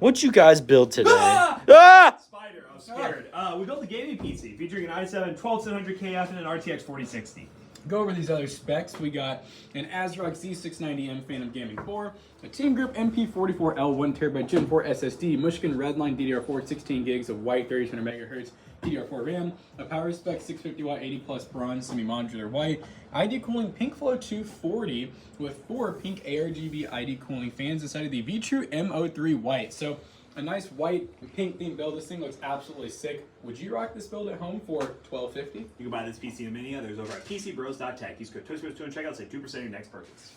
What you guys build today? Ah! Spider, I was scared. We built a gaming PC featuring an i7 12700KF and an RTX 4060. Go over these other specs. We got an ASRock Z690M Phantom Gaming 4, a Team Group MP44L 1TB Gen 4 SSD, Mushkin Redline DDR4 16 gigs of white 3200 MHz DDR4 RAM, a power spec 650 watt 80 plus bronze semi-modular white, ID cooling PinkFlow 240 with 4 pink ARGB ID cooling fans inside of the VTrue M03 white. So a nice white and pink themed build. This thing looks absolutely sick. Would you rock this build at home for $1250? You can buy this PC and Mini. There's over at PCBros.tech. Use code TwistBros2 and checkout. Save 2% of your next purchase.